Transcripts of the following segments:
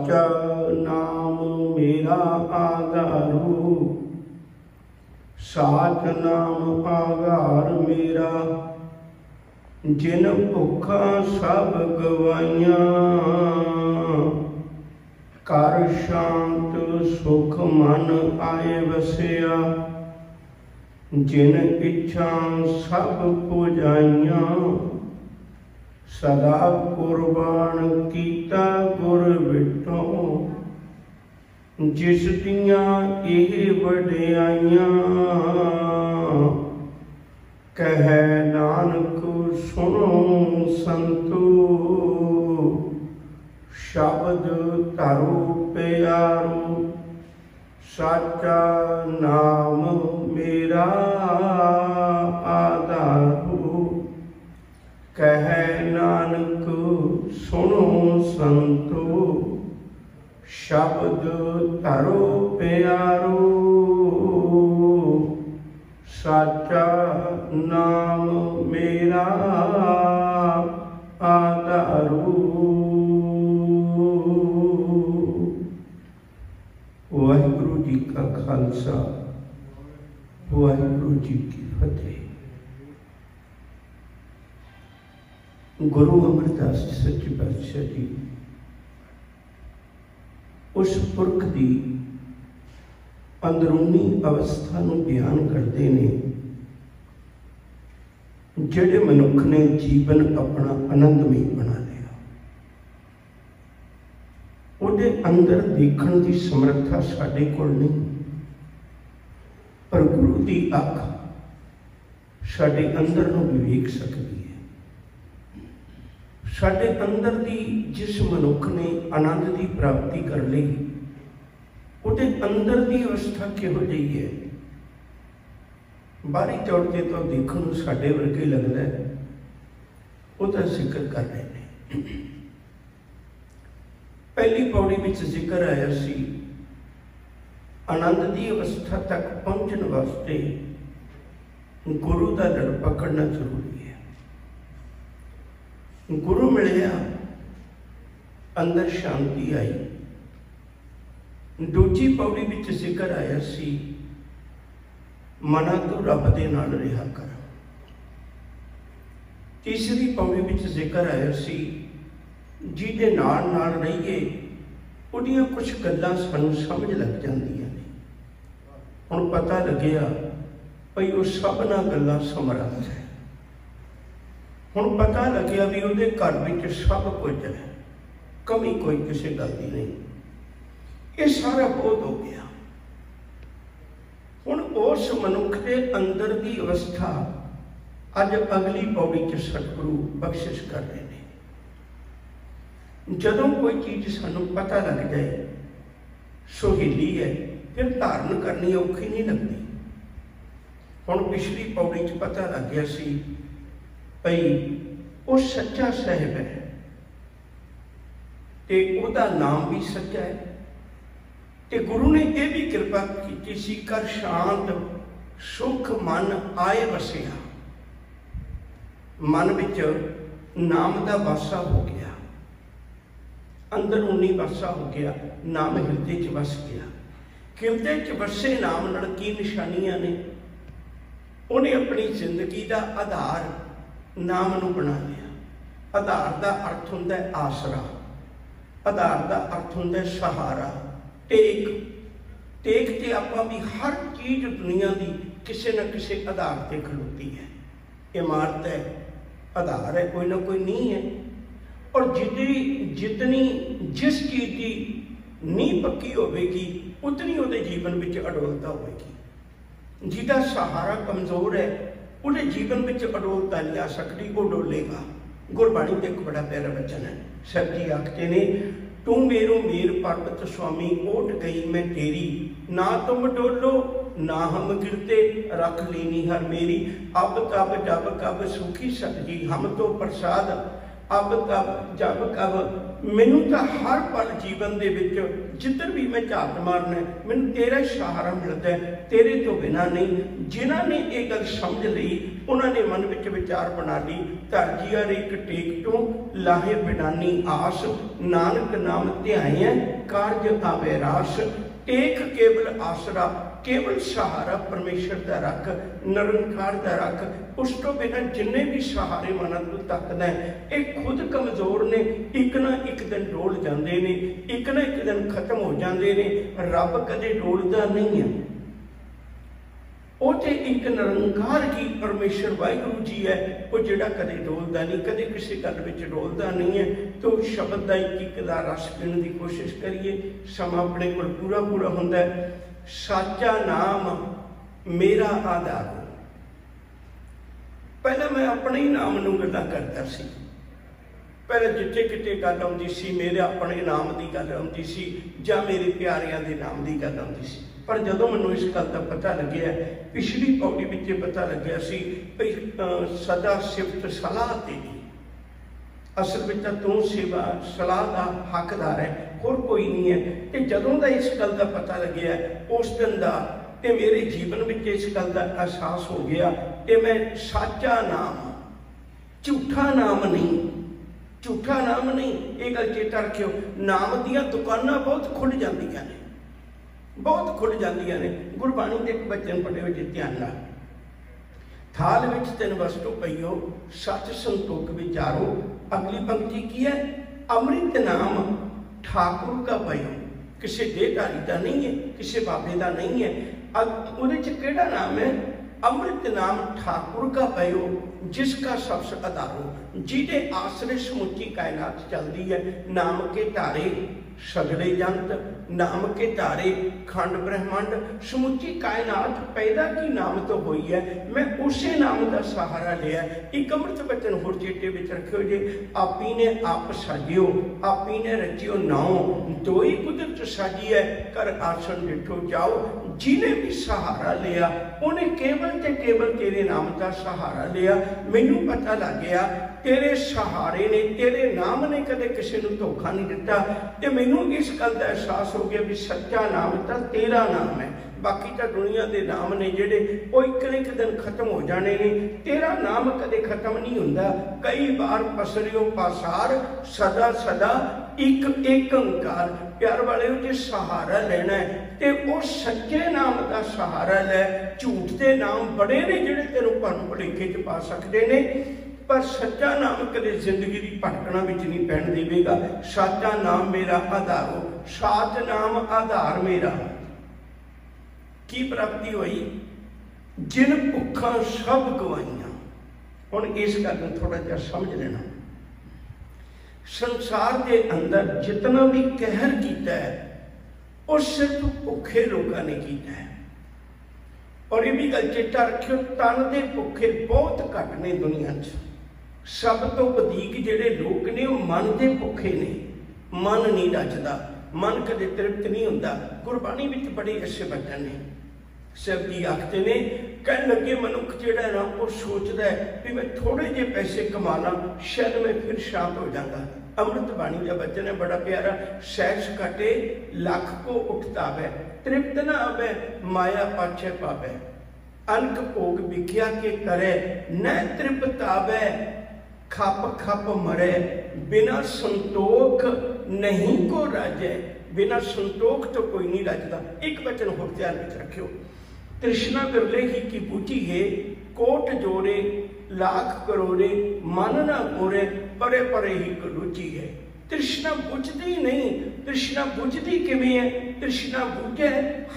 नाम मेरा आधारू, साच नाम आधार मेरा। जिन भुखा सब गवाइया, कर शांत सुख मन आए वसिया। जिन इच्छा सब पुजाइया, सदा कुर्बान कीता गुर विटों। जिस दियां एह वडियाइयां, कहे नानक सुनो संतो। शब्द धरो प्यारो, साचा नाम मेरा आधारू। कहे नानक सुनो संतो, शब्द धरो प्यारो। साचा नाम मेरा आधारू। वाहिगुरु जी का खालसा, वाहिगुरु जी की फतेह। गुरु अमरदास सच्चे पातशाह जी उस पुरख की अंदरूनी अवस्था को बयान करते हैं, जिहड़े मनुख ने जीवन अपना आनंदमई बना लिया। उहदे अंदर देखण की समर्था साडे कोल नहीं, पर गुरु की अख साडे अंदर नूं भी वेख सकती है। साडे अंदर की जिस मनुख ने आनंद की प्राप्ति कर ली, उहदे अंदर की अवस्था किहो जी है। बाहरी तौर पर तो देखण नूं साडे वर्गे लगता है, उसका जिक्र कर रहे हैं। पहली पौड़ी में जिक्र आया सी, आनंद की अवस्था तक पहुंचने वास्ते गुरु का लड़ पकड़ना जरूरी है। गुरु मिलया, अंदर शांति आई। दूजी पौड़ी में जिक्र आया सी, मना तो रब दे नाल रिहा कर। तीसरी पौड़ी में जिक्र आया सी, जिहदे नाल नाल रहिए उहदियां कुछ गल्लां सानूं समझ लग जांदियां ने। हुण पता लग्या भई वो सबना गल्लां समरथ है। हुण पता लग्या भी उहदे घर विच सब कुछ है, कमी कोई किसी गल दी नहीं। ये सारा बोध हो गया। हुण उस मनुख के अंदर की अवस्था अज अगली पौड़ी च सतगुरु बख्शिश कर रहे हैं। जदों कोई चीज़ सानूं पता लग जाए, सुहेली है, फिर धारण करनी औखी नहीं लगती। हुण पिछली पौड़ी च पता लग गया सी भई वो सच्चा साहिब है, ते उहदा नाम भी सच्चा है। ते गुरु ने यह भी कृपा की सी, कर शांत सुख मन आए वसिया। मन विच नाम का वासा हो गया, अंदरूनी वासा हो गया, नाम हिरदे च वस गया। हिरदे च वसे नाम नाल की निशानियां ने? उन्हें अपनी जिंदगी का आधार नाम नूं बना लिया। आधार का अर्थ हुंदा है आसरा, आधार का अर्थ हुंदा है सहारा, टेक। टेक ते आपां भी हर चीज़ दुनिया की किसी न किसी आधार पर खलोती है। इमारत है, आधार है, कोई ना कोई नींह है। और जितनी जिस चीज़ की नींह पक्की होगी, उतनी उहदे जीवन में अडोलता होगी। जिहदा सहारा कमज़ोर है, उहदे जीवन में अडोलता नहीं आ सकती, वो डोलेगा। गुरबाणी का एक बड़ा प्यारा वचन है, सर जी आखते ने, तू मेरो मेर पर्वत स्वामी ओट गई मैं तेरी। ना तुम डोलो ना हम गिरते, रख लेनी हर मेरी। अब तब जब कब सुखी सतजी हम तो प्रसाद। अब तब जब कब, मैनू तो हर पल जीवन दे विच जिधर भी मैं झात मारना मैनू तेरा सहारा मिलता है, तेरे तो बिना नहीं। जिन्हों ने ये गल समझ ली उन्होंने मन में विचार बना ली, धरती हर एक टेक तो लाहे बिनानी आस, नानक नाम ध्याय कारज आवे रास। टेक केवल आसरा, केवल सहारा परमेश्वर का रख, निरंकार का रख। उस तो बिना जिन्ने भी सहारे मन तू तकदा है ये खुद कमजोर ने, एक ना एक दिन डोल जाते हैं, एक ना एक दिन खत्म हो जाते हैं। रब कदे डोलता नहीं है, वो तो एक निरंकार की परमेश्वर वाहिगुरु जी है, वो जिहड़ा कदे डोलता नहीं, कदे किसी गल विच डोलता नहीं है। तो शब्द का एक का रस पीने की कोशिश करिए, समा अपने को पूरा पूरा होंदा है। साचा नाम मेरा आधार। पहले मैं अपने ही नाम नूं गल्लां करता सी, पहले जिथे किते गल आउंदी सी मेरे अपने नाम की गल आउंदी सी जां मेरे प्यारियां दे नाम की गल आउंदी सी। पर जदों मैनूं इस गल का पता लग्या, पिछली पौड़ी विच पता लग्या सी भई सदा सिफत सलाह तेरी, असल में तो तू सेवा सलाह का हकदार है, होर कोई नहीं है। तो जदों का इस गल का पता लग्या उस दिन का ते मेरे जीवन में इस गल का एहसास हो गया कि मैं साचा नाम, झूठा नाम नहीं, झूठा नाम नहीं। ये गल चेता रखियो, नाम दियां दुकानां बहुत खुल जांदियां ने, बहुत खुल जांदियां ने। गुरबाणी दे एक वचन पढ़ियो जी ध्यान नाल, थाल विच तिन वस्तु पईओ सच संतोख विचारो। अगली पंक्ति की है, अमृत नाम ठाकुर का पईओ। किसी देहधारी का नहीं है, किसी बाबे का नहीं है। अब उहदे च किहड़ा नाम है? अमृत नाम ठाकुर का पईओ, जिसका सबसे आधारो, जिहदे आश्रय समुची कायनात चलती है। नाम के धारे सगड़े जंत, नाम के धारे खंड ब्रह्मांड, समुची कायनात पैदा की नाम तो हुई है। मैं उसे नाम का सहारा लिया। एक अमृत वचन होर चेते विच रखियो जे, आपी ने आप साजियो, आपी ने रचियो नाओ, दो ही कुदरत साजी है, कर आसन डिठो जाओ। जिन्हें भी सहारा लिया उन्हें केवल ते केवल तेरे नाम का सहारा लिया। मैनू पता लग गया तेरे सहारे ने, तेरे नाम ने कदे किसी को धोखा नहीं दिता। ते मैनू इस गल का एहसास हो गया भी सच्चा नाम तो तेरा नाम है। बाकी तो दुनिया के नाम ने जिहड़े वो एक न एक दिन खत्म हो जाने ने, तेरा नाम कदे खत्म नहीं हुंदा। कई बार पसरियो पासार, सदा सदा एक एक अंकार। प्यार वाले जो सहारा लेना है तो वो सच्चे नाम का सहारा लै। झूठ के नाम बड़े ने जिहड़े तेनों भरम भुलेखे च पा सकते ने, पर सच्चा नाम कदे जिंदगी की भटकना विच नहीं पैण देवेगा। साचा नाम मेरा आधारो, साच नाम आधार मेरा। की प्राप्ति हुई? जिन भुखा सब गवाइया। हुण इस गल नूं थोड़ा जिहा समझ लेना। संसार के अंदर जितना भी कहर किया है वो सिर्फ भुखे लोगों ने किया है। और ये भी गल चेता रखियो, तन के भुखे बहुत घट ने दुनिया च। सब तो वधीक जिहड़े लोग ने वो मन के भुखे ने। मन नहीं रचदा, मन कदे तृप्त नहीं हुंदा। गुरबाणी विच बड़े ऐसे वचन ने, शिव जी आखते ने, कह लगे मनुख जिहड़ा ना वो सोचता है भी मैं थोड़े जे पैसे कमा ला, शायद मैं फिर शांत हो जाऊंगा। अमृत बाणी का वचन है बड़ा प्यारा, सैस कटे लख को उठता है, तृप्त न आवे माया पाछे पावे। अनक भोग विख्या के करे न तृप्त आवे, खप खप मरे बिना संतोख नहीं को राजे। बिना संतोख तो कोई नहीं राजदा। एक वचन होर ध्यान में रखियो, तृष्णा बिरले ही की बूझी है, कोट जोड़े लाख करोड़े मन ना कोरे, परे परे ही रुचि है। तृष्णा बुझती नहीं। तृष्णा बुझती किवें है? तृष्णा बुझे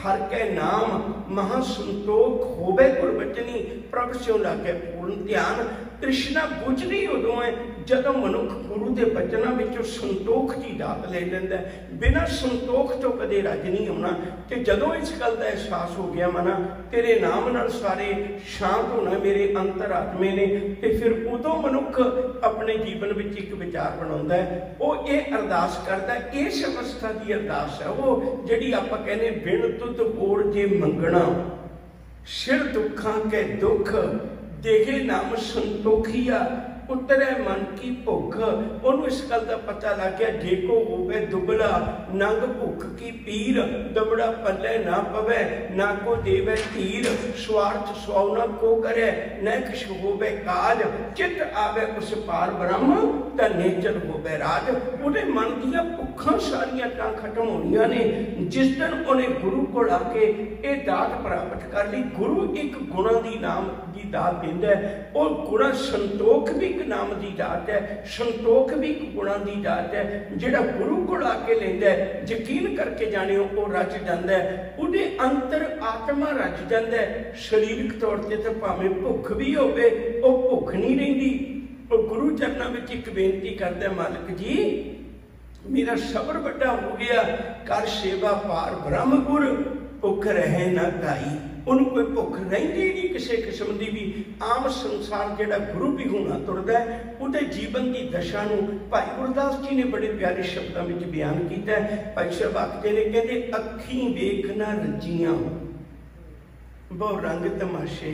हर के नाम, महासंतोख होवे गुरबचनी, प्रभ स्यों लागे पूर्ण ध्यान। तृष्णा बुझदी उदों है जदों मनुख गुरु के बचनों में संतोख की दात ले लेंदा है। बिना संतोख तो कदे रज नहीं होना। तो जदों इस गल का एहसास हो गया मना तेरे नाम नाल सारे शांत होना मेरे अंतरात्मे ने, तो फिर उदों मनुख अपने जीवन में एक विचार बनाउंदा है। वो ये अरदास करता है, इस अवस्था की अरदास है वो जिहड़ी आपां कहने बिन तुध होर जे मंगना, सिर दुखां के दुख देखे नाम संतोखिया, उतरे मन की भुख। उन्होंने इस गल का पता लग गया, जे को होवे दुबला नंग भुख की पीर, दबड़ा पल्ले ना पवे ना को देवे धीर, स्वार्थ स्वाउना को करे न किश होवे काज, चित आवे उस पार ब्रह्म त नेचर होवे राज। उहदे मन दियां भुखां सारियां तां खत्म होणियां ने जिस दिन उन्हें गुरु को आके ये दात प्राप्त कर ली। गुरु एक गुणा दी नाम की दात दिंदा है, और गुणा संतोख भी एक नाम की दात है, संतोख भी एक गुणा की दात है। जिहड़ा गुरु को आके लैंदा है, यकीन करके जाने वो रच जाता है, उहदे अंतर आत्मा रच जाता है। शरीरक तौर पर तो भावें भुख भी होवे, वो भुख नहीं रहिंदी। और गुरु चरणों में एक बेनती करता, मालिक जी मेरा सबर बड़ा हो गया, कर सेवा पार ब्रह्मपुर, भुख रहे ना काई। उन्होंने कोई भुख रही नहीं किसी किस्म की भी। आम संसार जिहड़ा गुरु भी होना तुरदा है, उहदे जीवन की दशा नूं भाई गुरदास जी ने बड़े प्यारे शब्दों में बयान किया है। भाई साहब आखदे ने, कहते अखीं वेख ना रजियां बहु रंग तमाशे,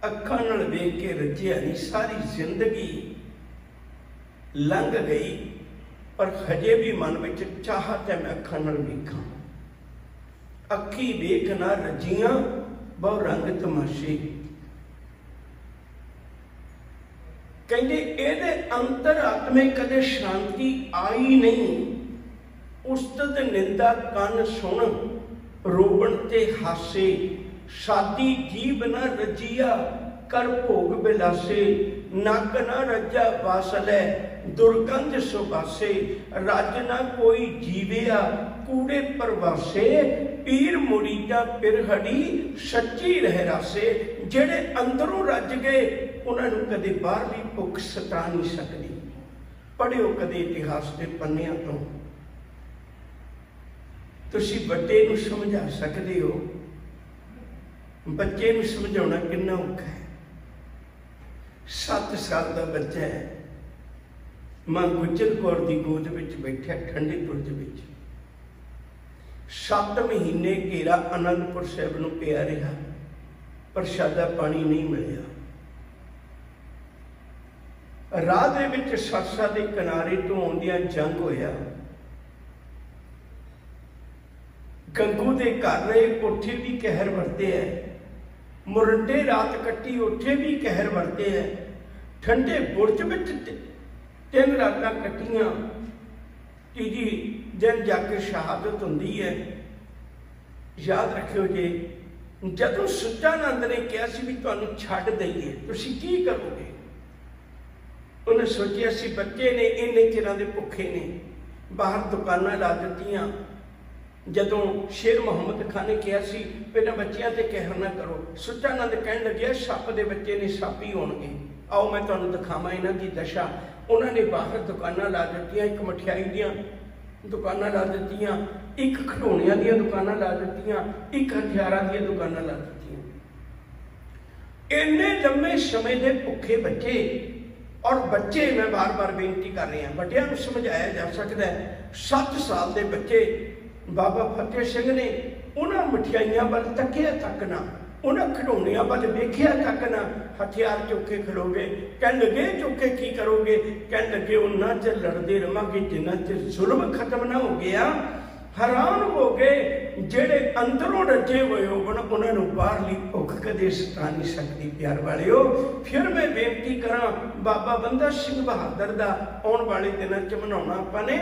अखां नाल वेख के रजिया नहीं, सारी जिंदगी लंघ गई पर हजे भी मन में चाहत है मैं अखां नाल वेखां। अखी वेख ना रजियां बहु रंग तमाशे, कहते एदे अंतर आत्मे कदे शांति आई नहीं। उस्तद निंदा कन सुन रोबण ते हासे, शादी जीव न रजिया कर भोग बिलासे, नक न रजा वासलै दुर्गंध सुबासे, रज न कोई जीविया कूड़े परवासे, पीर मुरीदा पिरहड़ी सच्ची रहरासे। जेड़े अंदरों रज गए उन्होंने कदे बाहरली भुख सता नहीं सकती। पढ़ियो कदे इतिहास के पन्नियां तो, तुसी बड़े नूं समझा सकते हो, बच्चे नूं समझाउणा कितना औखा है। 7 साल का बच्चा है, मां गुजर कौर की गोद में बैठा ठंडे बुरज में, 7 महीने घेरा आनंदपुर साहिब नूं पिया रहा, प्रशादा पानी नहीं मिलिया। राह दे विच सरसा के किनारे तो आउंदियां जंग होया, गंगू दे घर रहे उत्थे भी कहर वरते है, मुरंडे रात कट्टी उत्थे भी कहर वरते है, ठंडे बुरज में 3 रातां कट्टियां, तीजी दिन जाके शहादत होंदी है। याद रखियो जे जदों सच्चानंद ने कहा सी भी तुहानूं छड्ड दईए तुसीं की करोगे, उन्हें सोचिया सी बच्चे ने इन्ने चिरां दे भुखे ने, बाहर दुकानां ला दित्तियां। जदों शेर मुहम्मद खान ने कहा सी पहले बच्चियां ते कहर ना करो, सच्चानंद कहन लग्या सप दे बच्चे ने सप ही होणगे, आओ मैं तुहानूं दिखावां इन्हां दी दशा। उन्होंने बाहर दुकानां ला दित्तियां, एक मठियाई दियां दुकानां ला दित्तियां, एक खिडौणियां दियां दुकानां ला दित्तियां, एक हथियारां दियां दुकानां ला दित्तियां। इन्ने लंबे समय के भुखे बच्चे, और बच्चे मैं बार बार बेनती कर रही हूँ, बड़ियां नूं समझाया जा सकता है। 7 साल के बच्चे बाबा फतेह सिंह ने उन्होंने मठियाइयां वाल तकिया तक ना, उन्होंने खिडौणियां वाल वेखिया तक ना, हथियार चुके खड़ोगे। कह लगे चुके की करोगे, कह लगे उन्ना चर लड़ते रवांगे जिन्ना चर जुल्म खत्म ना हो गया। हैरान हो गए जेड़े अंदरों रजे हुए उन्होंने बाहरली भुख कदे सता नहीं सकती। प्यार वालियो, फिर मैं बेनती करा बाबा बंदा सिंह बहादुर का आने वाले दिनों च मनाउणा आपां ने,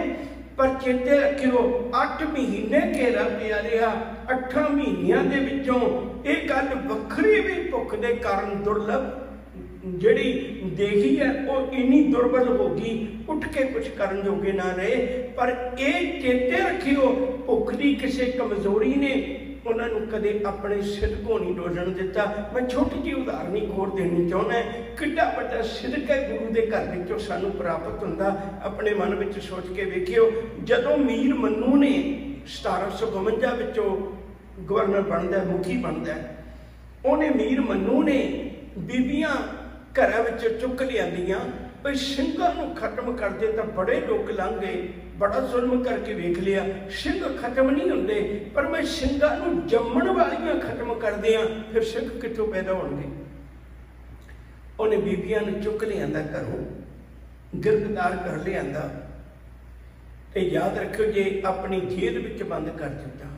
पर चेते रखियो 8 महीने घेरा पिया रहा। 8 महीनों के विचों एक गल वखरी भी भुख के कारण दुर्लभ जिहड़ी देखी है वो इन्नी दुर्बल होगी, उठ के कुछ करन जोगे ना रहे। पर यह चेते रखियो भुख की किसी कमजोरी ने उन्होंने कदे अपने सिदकों नहीं डोलण दिता। मैं छोटी जी उदाहरण एक होर देनी चाहना है, किड्डा वड्डा सिदक है गुरु के घर विचों सानूं प्राप्त हुंदा। अपने मन में सोच के वेखियो, जदों मीर मन्नू ने 1752 विचों गवर्नर बनता, मुखी बनता, उन्हें मीर मन्नू ने बीबियां घर चुक लिया भाई सिंघां नूं खत्म कर दे तो बड़े लोग लंघ गए, बड़ा जुल्म करके वेख लिया, सिंघ खत्म नहीं होंदे, पर मैं सिंघां नूं जम्मण वालियां खत्म कर दियां, फिर सिंघ कित्थों पैदा होणगे। उन्हें बीबियां ने चुक लिया घरों, गिरफ्तार कर लिया। तो याद रखो, जे अपनी जेल विच बंद कर दिता,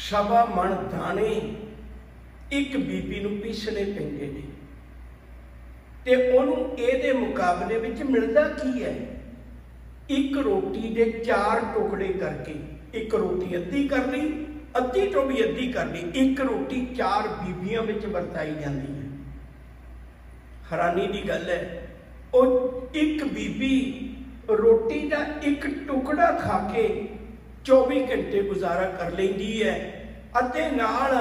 सवा मन दाने एक बीबी नूं पीसने पैंदे ने, ते उहनूं इहदे मुकाबले विच मिलदा की है? एक रोटी दे 4 टुकड़े करके, एक रोटी अद्धी कर ली, अद्धी तो भी अद्धी कर ली, एक रोटी 4 बीबियां विच वरताई जाती है। हैरानी की गल है, वो एक बीबी रोटी का एक टुकड़ा खा के 24 घंटे गुजारा कर लेंदी है, अते नाल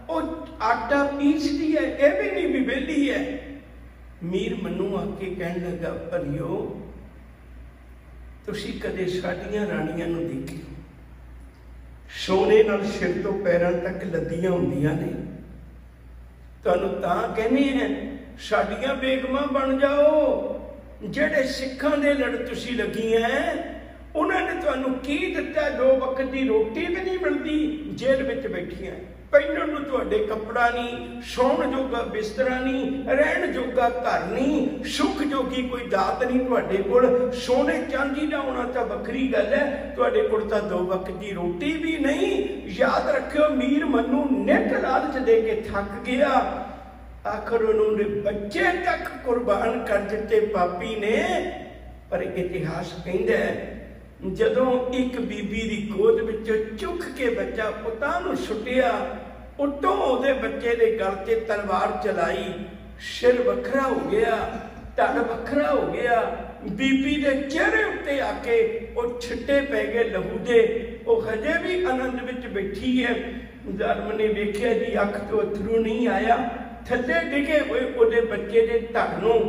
वो आटा पीसदी है, यह भी नहीं भी वेली है। मीर मनु आके कहन लगा, भलियो तुसी कदे साडियां राणियां नूं देखियो, सोने नाल सिर तो पैरां तक लदियां हुंदियां ने, तुहानूं तां कहने हैं साडियां बेगमां बन जाओ। जेड़े सिखां दे लड़ तुसी लगियां उन्होंने तुहानूं की दिता? 2 वक्त की रोटी भी नहीं मिलती, जेल विच बैठियां, पहनण नूं तुहाडे कपड़ा नहीं, सौण जोगा बिस्तरा नहीं, रहण जोगा घर नहीं, सुख जोगी कोई दात नहीं तुहाडे कोल। सोने चांदी दा होना तां वखरी गल है, तुहाडे कोल तां 2 वक्त की रोटी भी नहीं। याद रखियो, मीर मनु नित लालच दे के थक गया, आखिर उन्होंने बच्चे तक कुर्बान कर दिते पापी ने। पर इतिहास कहता है, जदों एक बीबी की गोद विचों चुक के बच्चा पुतां नूं सुटिया, उतों उहदे बच्चे दे गल ते तलवार चलाई, सिर वखरा हो गया, धड़ वखरा हो गया, बीबी दे चेहरे उत्ते आके वो छिट्टे पै गए लहू दे। वो हजे भी आनंद विच बैठी है। जालम ने वेख्या जी, अख तो अथरू नहीं आया, थल्ले डिगे हुए उहदे बच्चे दे धड़ नूं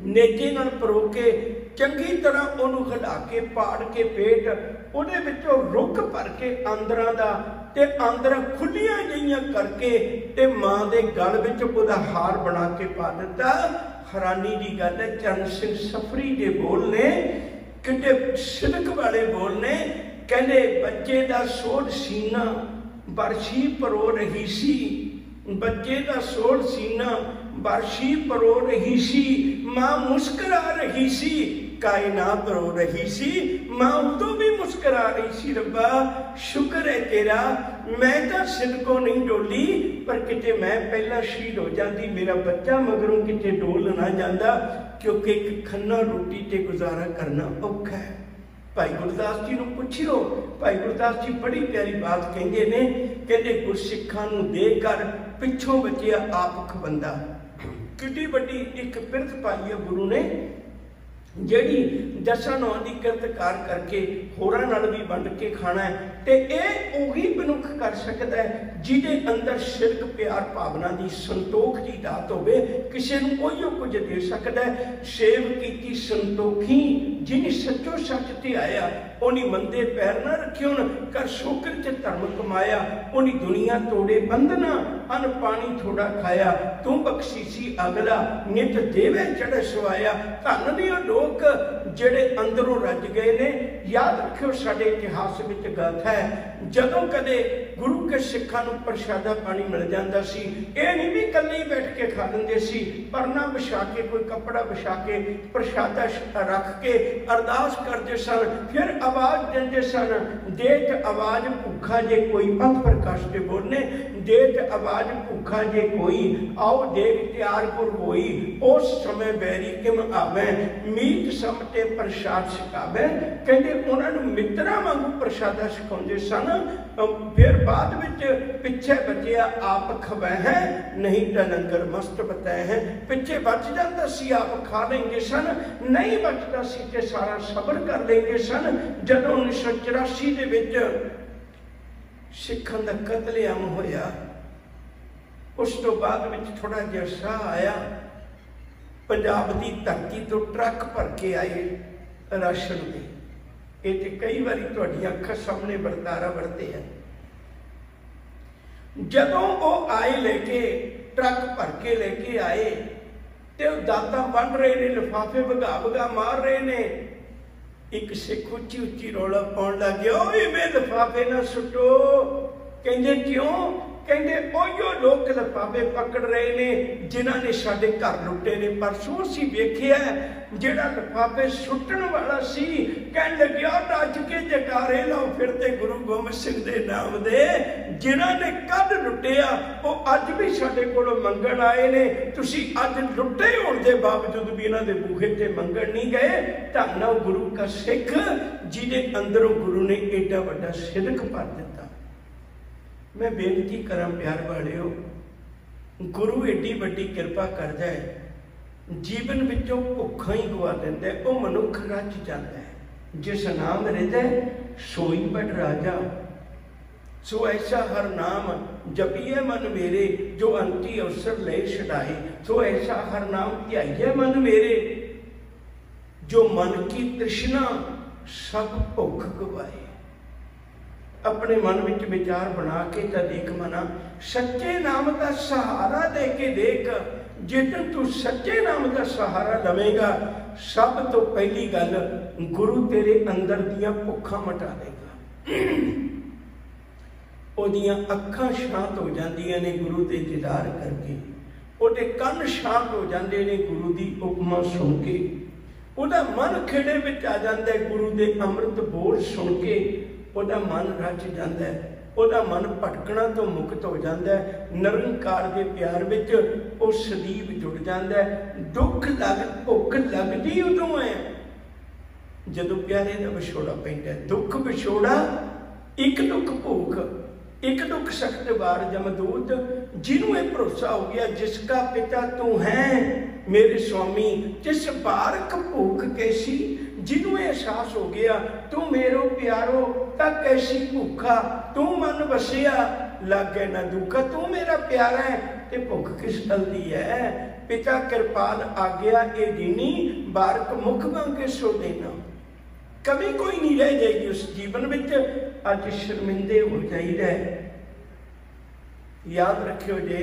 नेजे नाल परो के चंगी तरह उहनूं हिला के पाड़ के पेट उहदे विचों रुख भर के आंदरां दा ते आंदरां खुलियां जिहियां करके ते मां दे गल विच उहदा हार बना के पा दिता। हैरानी की गल है, चरण सिंह सफरी के बोल ने किते सिदक वाले बोल ने, कहते बच्चे दा सोल सीना बरछी परो रही सी, बच्चे का सोल सीना बरछी परो रही सी, मां मुस्कुरा रही सी, कायनात रो रही सी, मां उदों भी मुस्कुरा रही सी। रब्बा शुक्र है तेरा, मैं तो सिदकों नहीं डोली, पर किते मैं पहला शहीद हो जाती, मेरा बच्चा मगरों किते डोल ना जाता, क्योंकि एक खन्ना रोटी ते गुजारा करना औखा है। भाई गुरदास जी नूं पुछियो, भाई गुरदास जी बड़ी प्यारी बात कहते ने, कहते गुरसिखां नूं दे कर पिछों बचिया आप खबंदा। किड्डी वड्डी एक पिरत पाई है गुरु ने, ਜਿਹੜੀ 10 ਨੌਂ ਦੀ ਕਿਰਤਕਾਰ करके होरां नाल भी वंड के खाना है। ते ਇਹ ਉਹੀ ਮਨੁੱਖ कर सकता है ਜਿਹਦੇ अंदर सिरक प्यार भावना की संतोख की दात होवे, किसी नूं उहिओ कुछ दे सकता है। सेव कीती संतोखी जिन्हें सच्चो सच ते आया, उन्हीं मंदे पैर ना रखे हुण, कर शोकर च धर्म कमाया, उन्हीं दुनिया तोड़े बंधना, अन पानी थोड़ा खाया, तू बख्शीसी अगला नित देवे चढ़ सवाया। धन दी लोग जेड़े अंदरों रज गए ने। याद रखियो, साडे इतिहास विच गाथा है, जदों कदे गुरु के सिखां नूं प्रशादा पानी मिल जाता सी, ये नहीं भी कल्ले ही बैठ के खा लेंदे सी, परना बिछा के कोई कपड़ा बिछा के प्रशादा रख के अरदास करते सन, फिर आवाज देंदे सन, देत आवाज भूखा जे कोई, पंथ प्रकाश के बोलने, देत आवाज भूखा जे कोई, आओ देख त्यार पुर होई, उस समय बैरी किम आवे, मीत समते प्रसाद सिखावे। कहते उन्होंने मित्रा वांगू प्रसादा सिखाते सन। फिर बाद विच पिछे बचिया आप खवै है, नहीं तो लंगर मस्त बताए हैं। पिछे बच जाता सी आप खा लेंगे सन, नहीं बचता सी ते सारा सबर कर लेंगे सन। जदों 1984 दे विच सिखां दा कतलेआम होया, उस तो बाद विच थोड़ा जिहा साह आया, पंजाब की धरती तो ट्रक भर के आए राशन के। ये तो कई बार तुहाडी अखां सामने वरतारा वरते हैं। जदों वो आए लेके ट्रक भर के लेके आए, तो दातां बन रहे ने, लिफाफे भगा भगा मार रहे ने। एक सिख उच्ची उच्ची रौला पाउण लग गया, ओए वे लिफाफे ना सुटो, कहते क्यों? कहते उहियो लोग लिफाफे पकड़ रहे ने जिन्हां ने साडे घर लुटे ने। परसों असीं वेखिआ जिहड़ा लिफाफे सुट्टण वाला सी कहण लग्या रज के जयकारे लाओ फिरते गुरु गोबिंद सिंह दे नाम दे। जिन्हां ने कद लुटिया वो अज भी साडे कोलों मंगण आए ने। तुसीं अज लुटे होण दे बावजूद भी इन्हां दे बूहे ते मंगण नहीं गए। धन है गुरु का सिख जिहदे अंदरों गुरु ने एडा वड्डा सिदक भर दिता। मैं बेनती करा प्यार वालिओ, गुरु एडी वड्डी किरपा करदा है, जीवन विचों भुखा ही गवा दिंदा है, वो मनुख रज जाता है। जिस नाम रिदा सोई बड़ राजा, सो ऐसा हर नाम जपिए मन मेरे जो अंती अवसर ले छड़ाए। सो ऐसा हर नाम ध्याइए मन मेरे जो मन की तृष्णा सब भुख गवाए। अपने मन में विचार बना के तो देख मना, सच्चे नाम का सहारा दे के देख। जिदन तू सच्चे नाम का सहारा लवेगा, सब तो पहली गल गुरु तेरे अंदर दियां भुखा मटा देगा। ओदियां अखां शांत हो जांदियां ने गुरु दे दीदार करके, ओदे कन शांत हो जांदे ने गुरु दी उपमा सुन के, ओदा मन खेड़े विच आ जांदा है गुरु दे अमृत बोल सुन के। ओदा मन रच जाता है, ओदा मन भटकना तो मुक्त हो जाता है। निरंकार के प्यार विच वो सदीप जुड़ जाता है। दुख लग भुख लगती उदों है जदों प्यारे का विछोड़ा पैंदा है। दुख विछोड़ा, एक दुख भूख, एक दुख सख्त वार जमदूत। जिन्हों ये भरोसा हो गया जिसका पिता तू है मेरे स्वामी, जिस बारक भूख कैसी। जिन्हों एहसास हो गया तू मेरो प्यारो ता कैसी भूखा, तू मन बसिया लागे ना दुखा। तू मेरा प्यारा है ते भुख किस गल दी है। पिता कृपाल आज्ञा ए दीनी, बारक मुख मांगे सो देना। कभी कोई नहीं रह जाएगी उस जीवन में। अज शर्मिंदे हो जाइए। याद रखियो जे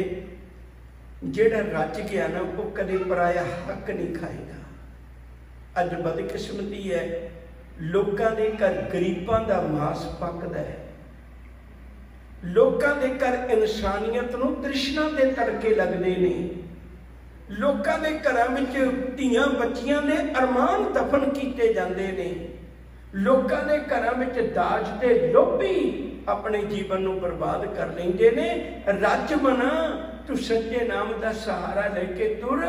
जेड़ा रच गया ना वो कदे पराया हक नहीं खाएगा। अज बदकिस्मती है, लोगों के घर गरीबों का मांस पकदा है। लोगों के घर इंसानियत नूं तृष्णा के तड़के लगते हैं। लोगों के घरों में धीआं बच्चियां ने अरमान दफन किए जाते हैं। लोगों के घरों में दाज के लोभी अपने जीवन को बर्बाद कर लेंगे ने। रज मना, तू सच्चे नाम का सहारा लेके तुर,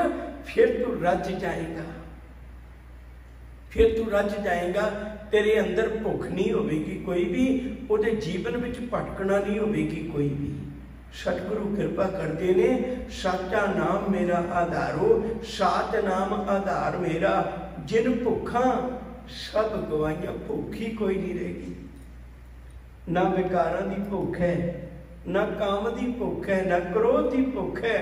फिर तू रज जाएगा। फिर तू रज जाएगा। तेरे अंदर भुख नहीं होगी कोई भी, उहदे जीवन में भटकना नहीं होगी कोई भी। सतगुरु कृपा करते ने, साचा नाम मेरा आधारो, साच नाम आधार मेरा। जिन भुखा सब गवाइया, भुखी कोई नहीं रहेगी। ना विकारां दी भुख है, ना काम दी भुख है, ना क्रोध की भुख है,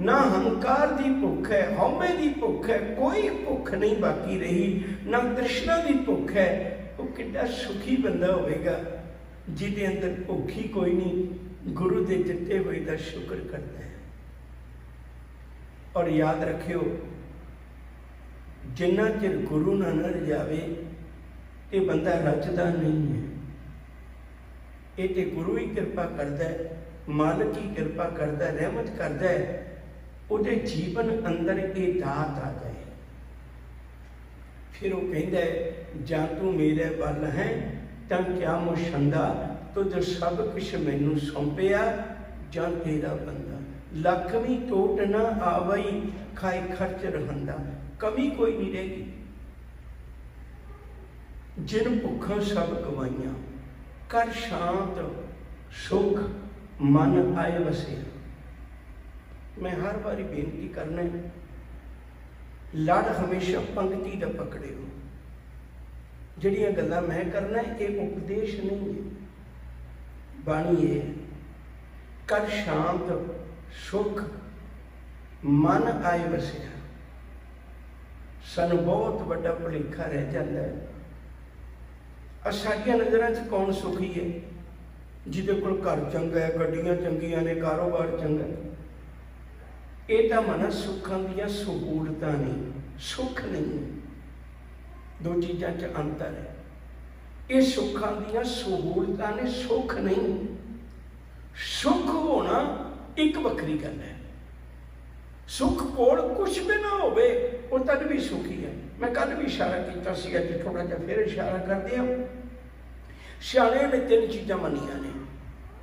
ना हंकार की भुख है, हौमे की भुख है। कोई भुख नहीं बाकी रही, ना तृष्णा की भुख है। वो कितना सुखी बंदा होगा जिहदे अंदर भुख ही कोई नहीं, गुरु के दिते हुए का शुक्र करता है। और याद रखियो, जिन्ना चिर गुरु ना न जावे ये बंदा रचदा नहीं है। ये तो गुरु ही कृपा करता है, मालिक ही कृपा करता है, रहमत करता है। उहदे जीवन अंदर ये दात आ जाए, फिर वो कहता है जां तू मेरे बल है तां क्या मुशंदा, तुझ सब कुछ मैनू सौंपिया जां तेरा बंदा। लखवीं टोट ना आवई खाए खर्च रहंदा, कमी कोई नहीं रहेगी। जिन भुखा सब गवाइया, कर शांत सुख मन आए वसे। मैं हर बारी बेनती करना, लड़ हमेशा पंक्ति का पकड़े हो। जिहड़ियां गल्लां मैं करना ये उपदेश नहीं है, बाणी है। कर शांत सुख मन आए वसिया। सानू बहुत बड़ा भुलेखा रह जाता है। साडियां नज़रां च कौन सुखी है? जिहदे कोल घर चंगा है, गड्डियां चंगियां ने, कारोबार चंगा है। ये तो मना सुखां दियां सहूलतां ने, सुख नहीं। दो चीज़ां च अंतर है। ये सुखां दियां सहूलतां ने, सुख नहीं। सुख होना एक वक्री गल है। सुख कोल कुछ भी ना होवे वो तद भी सुखी है। मैं कल भी इशारा किया सी, अज थोड़ा जिहा फिर इशारा करते हैं। सियाणे ने 3 चीज़ां मनिया ने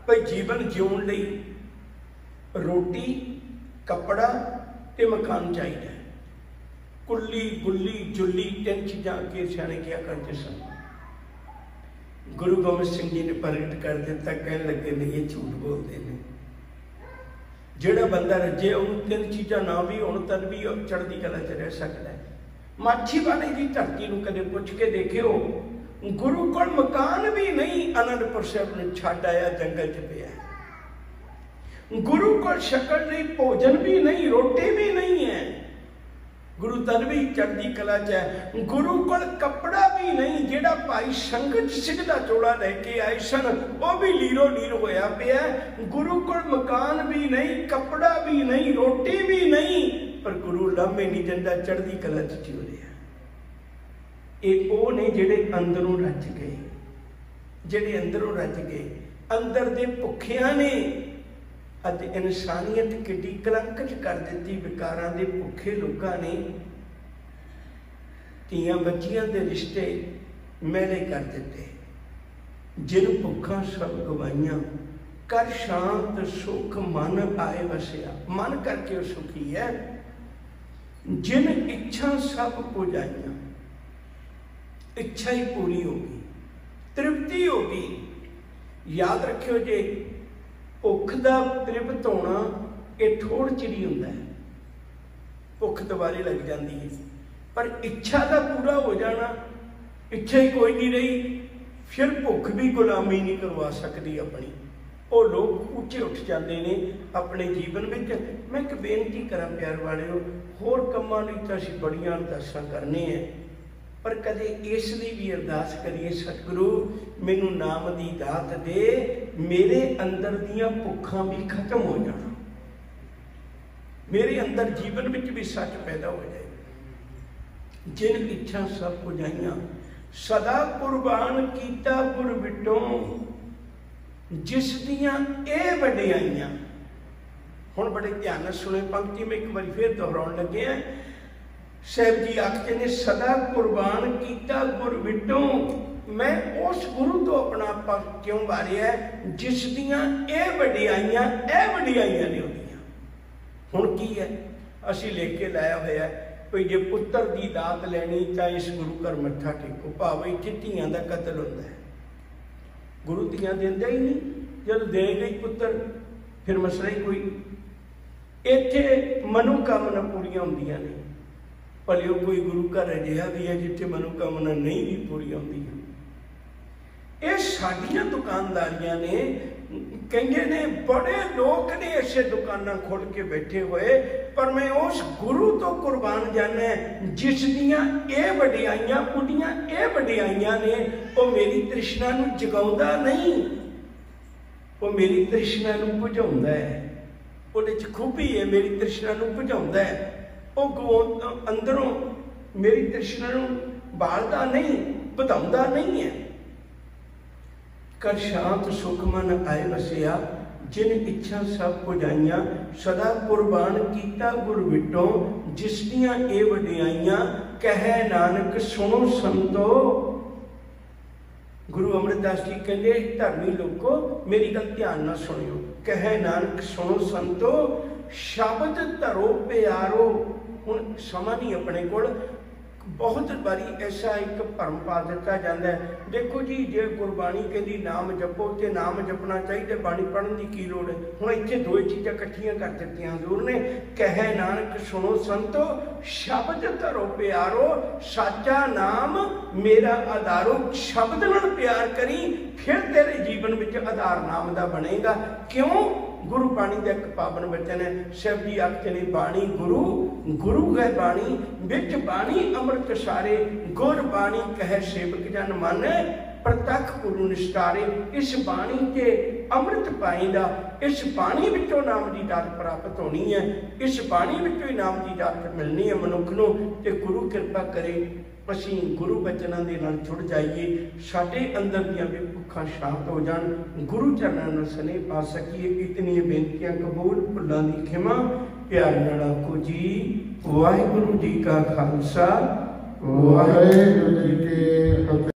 भाई जीवन जीउण लई रोटी, कपड़ा ते मकान चाहिए। कुल्ली गुल्ली जुल्ली 3 चीज़ां अगे सियाणे क्या करते सन। गुरु गोबिंद सिंह जी ने प्रगट कर दिता, कहने लगे नहीं ये झूठ बोलते हैं। जिहड़ा बंदा रजे उन्होंने 3 चीज़ां ना भी होण तद भी चढ़दी कला च रह सकता है। माछीवाड़े की धरती नूं कदे पुछ के देखियो, गुरु कोल मकान भी नहीं, आनंदपुर साहिब नूं छड्ड आया, जंगल च पिया। गुरु कोल शक्ल नहीं, भोजन भी नहीं, रोटी भी नहीं है, गुरु तद भी चढ़दी कला च है। गुरु कोल कपड़ा भी नहीं, जिहड़ा भाई संगत सिंह दा चोला लैके आए सन वो भी लीरो लीर होया पिया। गुरु कोल मकान भी नहीं, कपड़ा भी नहीं, रोटी भी नहीं, पर गुरु लामे नहीं दिंदा, चढ़दी कला च जी रहा। ये वो ने जिहड़े अंदरों रच गए, जिहड़े अंदरों रच गए, अंदर दे भुखियां ने। अज इंसानियत किड्डी कलंक च कर दी। विकारां दे भुखे लोगों ने धीआं बच्चियां दे रिश्ते मैले कर दिते। जिन भुखा सब गवाइयां, कर शांत सुख मन आए वसिया। मन करके वो सुखी है। जिन इच्छा सब पुजाइयां, इच्छा ही पूरी होगी, तृप्ति होगी। याद रखियो जे भुख का तृप्त होना ये थोड़ चिरी होंदा है, भुख दोबारे लग जाती है। पर इच्छा का पूरा हो जाना, इच्छा ही कोई नहीं रही, फिर भुख भी गुलामी नहीं करवा सकती अपनी। वो लोग ऊँचे उठ जाते हैं अपने जीवन में। मैं एक बेनती करा प्यार वालिओ, होर कम्मां लई तां असीं बड़ियां अरदासां करने हैं, पर कदे इसलिए भी अरदास करिए, सतगुरु मैनू नाम की दात दे, मेरे अंदर दियां भुखां भी खत्म हो जाना, मेरे अंदर जीवन में भी सच पैदा हो जाए। जिन इच्छा सब पुजाइयां, सदा कुर्बान कीता गुर विटों, जिस दियां ए वडियाइयां। हुण बड़े ध्यान नाल सुने पंक्ति में एक बार फिर दोहराउण लगे हैं। साहब जी आखते ने सदा कुर्बान कीता गुर विटों, मैं उस गुरु तो अपना आपा क्यों वारिया है जिस दियां ए वडियाइयां ने होंदियां। हुण की है असीं लेके लाया होया भाई जे पुत्तर की दात लैनी तो इस गुरु घर मत्था टेको, भाव इत्थे धीआं दा कतल होंदा है। गुरु धीआं दिंदा ही नहीं, जब देगा ही पुत्तर फिर मसला ही कोई। इत्थे मनोकामना पूरियां होंदियां ने, भलिओ कोई गुरु घर अजिहा भी है जिथे मनोकामना नहीं भी पूरी होंदी। ये साडियां दुकानदारियां ने, कहिए ने बड़े लोग ने ऐसे दुकाना खोल के बैठे हुए, पर मैं उस गुरु तो कुर्बान जाना जिस दियां ये वडियाइयां, उदियां ये वडियाइयां ने, वो मेरी तृष्णा नूं जगाउंदा नहीं, वो मेरी तृष्णा नूं बुझाउंदा है। उहदे च खूबी है, मेरी तृष्णा नूं बुझाउंदा है। वो अंदरों मेरी तृष्णा नूं बालदा नहीं, ਵਧਾਉਂਦਾ नहीं है। कर शांत सुख मन आए वसिया, जिन इच्छा सब पुजाइयां, सदा कुर्बान कीता गुर विटों, जिस दियां ए वडियाइयां, कहे नानक सुनो संतो। गुरु अमरदास जी कहते धर्मी लोगों मेरी गल ध्यान ना सुनियो, कहे नानक सुनो संतो, शब्द धरो प्यारो। हुण समा नहीं अपने कोल, बहुत बारी ऐसा एक भरम पा दिता जाता है। देखो जी जे गुरबाणी कहती नाम जपो तो नाम जपना चाहिए, बाणी पढ़न की की लोड़ है। हुण इत्थे दो चीज़ां इकट्ठियां कर दित्तियां हजूर ने, कहे नानक सुनो संतो, शब्द धरो प्यारो, साचा नाम मेरा आधारो। शब्द नाल प्यार करी, फिर तेरे जीवन में आधार नाम का बनेगा। क्यों? गुरु बाणी का एक पावन वचन है। शिव जी आखते ने बाणी गुरु, गुरु है बाणी, बिच बाणी अमृत सारे, गुर बाणी कहे सेवक जन मन प्रतख गुरु निस्तारे। इस बाणी के अमृत पाइंदा, इस बाणी विचों नाम की दात प्राप्त होनी है, इस बाणी विचों ही नाम की दात मिलनी है मनुख नूं। ते गुरु कृपा करे असीं गुरु बचनां दे नाल जुड़ जाइए, साडे अंदर दीआं भी भुੱਖਾਂ शांत हो जाण, गुरु चरणां नाल स्नेह पा सकीए। इतनी बेनतियां कबूल, भुल्लां दी खिमा। प्यार नाल आखो जी वाहिगुरु जी का खालसा, वाहिगुरु जी की फतेह।